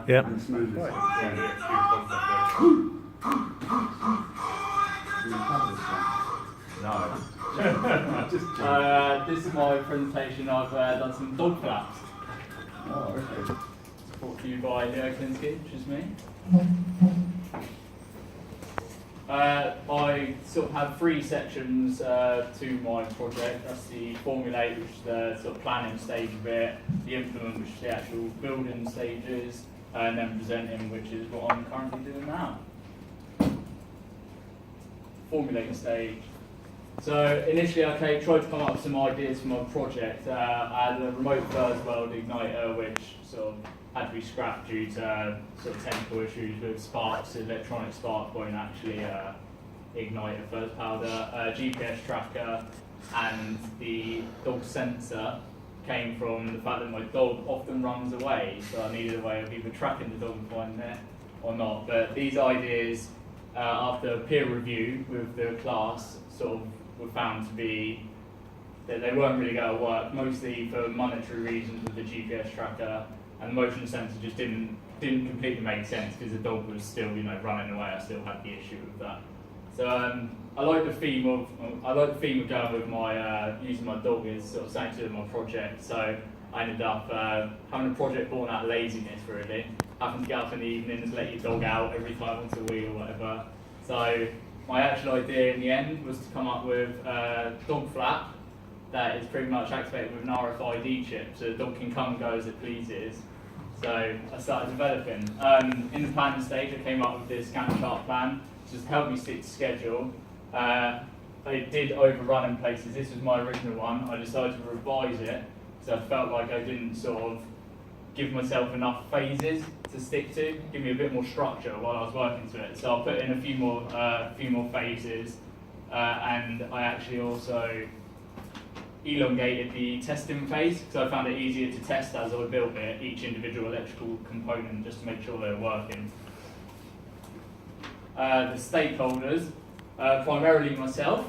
Yeah. And smooth as No. This is my presentation. I've done some dog flaps. Oh, okay. Brought to you by Leo Klinsky, which is me. I sort of have three sections to my project. That's the formulate, which is the sort of planning stage of it, the implement, which is the actual building stages, and then presenting, which is what I'm currently doing now. Formulate stage. So initially I tried to come up with some ideas for my project. I had a remote first world igniter, which sort of had to be scrapped due to sort of technical issues with sparks. Electronic spark won't actually ignite a first powder. GPS tracker and the dog sensor came from the fact that my dog often runs away, so I needed a way of either tracking the dog and finding it or not. But these ideas, after peer review with the class, sort of were found to be that they weren't really going to work, mostly for monetary reasons with the GPS tracker, and the motion sensor just didn't completely make sense because the dog was still, running away. I still had the issue with that. So I like the theme of going with my using my dog as sort of something to do with my project. So I ended up having a project born out of laziness, really. Having to get up in the evenings, let your dog out every time onto a wheel or whatever. So my actual idea in the end was to come up with a dog flap that is pretty much activated with an RFID chip, so the dog can come and go as it pleases. So I started developing. In the planning stage, I came up with this Gantt chart plan, just to help me stick to schedule. I did overrun in places. This was my original one. I decided to revise it, so I felt like I didn't sort of give myself enough phases to stick to, give me a bit more structure while I was working to it. So I put in a few more phases, and I actually also elongated the testing phase because I found it easier to test as I built it, each individual electrical component, just to make sure they were working. The stakeholders, primarily myself,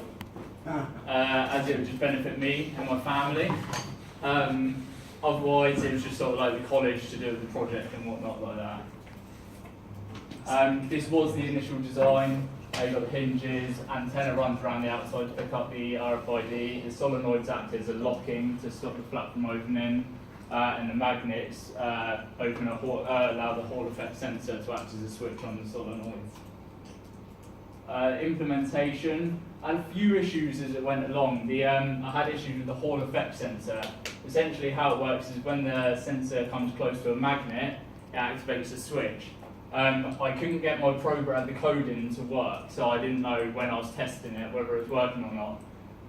as it would just benefit me and my family. Otherwise, it was just sort of like the college to do with the project and whatnot like that. This was the initial design. You've got the hinges, antenna runs around the outside to pick up the RFID. The solenoids act as a locking to stop the flap from opening, and the magnets allow the Hall effect sensor to act as a switch on the solenoids. Implementation, I had a few issues as it went along. I had issues with the Hall effect sensor. Essentially how it works is when the sensor comes close to a magnet, it activates a switch. I couldn't get my program, the coding to work, so I didn't know when I was testing it whether it was working or not.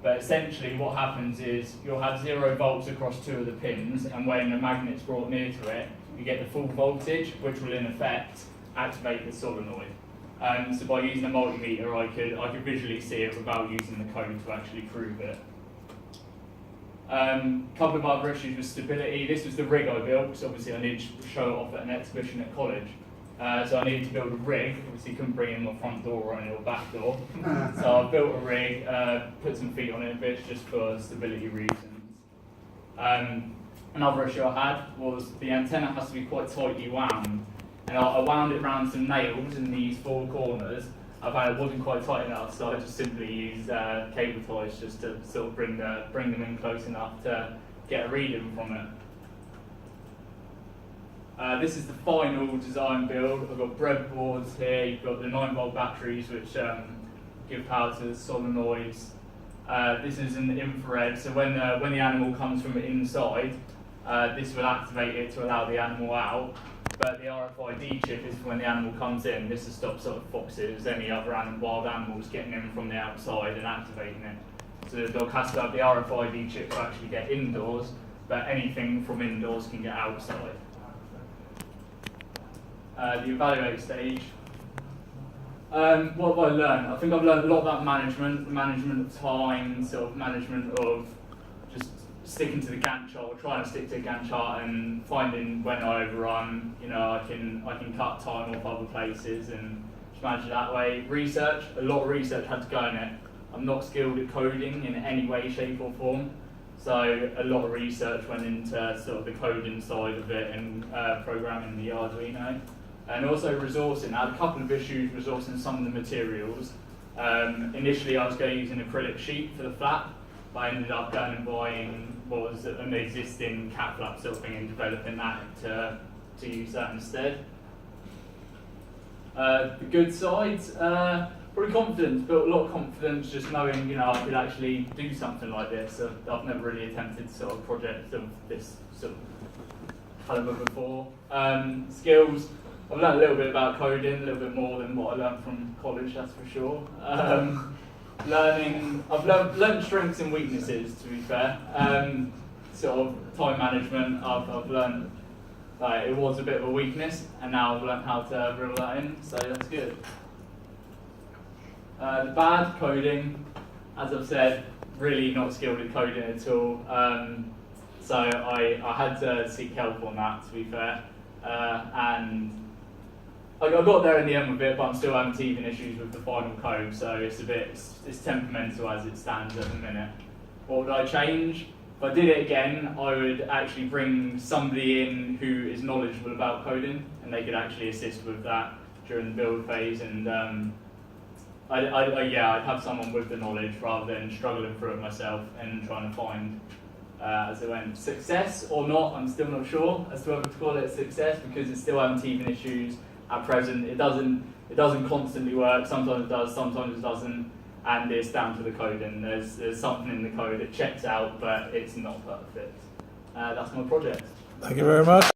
But essentially what happens is you'll have 0 volts across 2 of the pins, and when the magnet's brought near to it, you get the full voltage, which will in effect activate the solenoid. So by using a multimeter, I could visually see it without using the code to actually prove it. Couple of other issues with stability. This was the rig I built, because obviously I needed to show it off at an exhibition at college. So I needed to build a rig. Obviously couldn't bring in my front door or any back door. So I built a rig, put some feet on it, but it's just for stability reasons. Another issue I had was the antenna has to be quite tightly wound. And I wound it around some nails in these 4 corners. I found it wasn't quite tight enough, so I just simply used cable ties just to sort of bring them in close enough to get a reading from it. This is the final design build. I've got breadboards here. You've got the 9-volt batteries, which give power to the solenoids. This is in the infrared, so when the animal comes from inside, this will activate it to allow the animal out. But the RFID chip is for when the animal comes in. This is to stop sort of foxes, any other wild animals getting in from the outside and activating it. So the dog has to have the RFID chip to actually get indoors, but anything from indoors can get outside. The evaluate stage. What have I learned? I think I've learned a lot about management of time, sort of management of just sticking to the Gantt chart, or trying to stick to the Gantt chart, and finding when I overrun. I can cut time off other places and just manage it that way. Research, a lot of research had to go in it. I'm not skilled at coding in any way, shape or form, So a lot of research went into sort of the coding side of it and programming the Arduino. And also resourcing. I had a couple of issues resourcing some of the materials. Initially I was going to use an acrylic sheet for the flap, but I ended up going and buying what was an existing cat flap sort of thing and developing that to use that instead. The good sides, probably confidence, built a lot of confidence just knowing, you know, I could actually do something like this. I've never really attempted sort of projects of this sort of caliber before. Skills, I've learned a little bit about coding, a little bit more than what I learned from college, that's for sure. I've learned strengths and weaknesses, to be fair. Sort of time management, I've learned it was a bit of a weakness, and now I've learned how to reel that in, so that's good. The bad, coding, as I've said, really not skilled at coding at all. So I had to seek help on that, to be fair. And I got there in the end with it, but I'm still having teething issues with the final code, so it's temperamental as it stands at the minute. What would I change? If I did it again, I would actually bring somebody in who is knowledgeable about coding, and they could actually assist with that during the build phase. And I'd have someone with the knowledge rather than struggling through it myself and trying to find, as it went, success or not. I'm still not sure as to whether to call it a success because it's still having teething issues at present. It doesn't constantly work. Sometimes it does, sometimes it doesn't. And it's down to the code, and there's something in the code that checks out, but it's not perfect. That's my project. Thank you very much.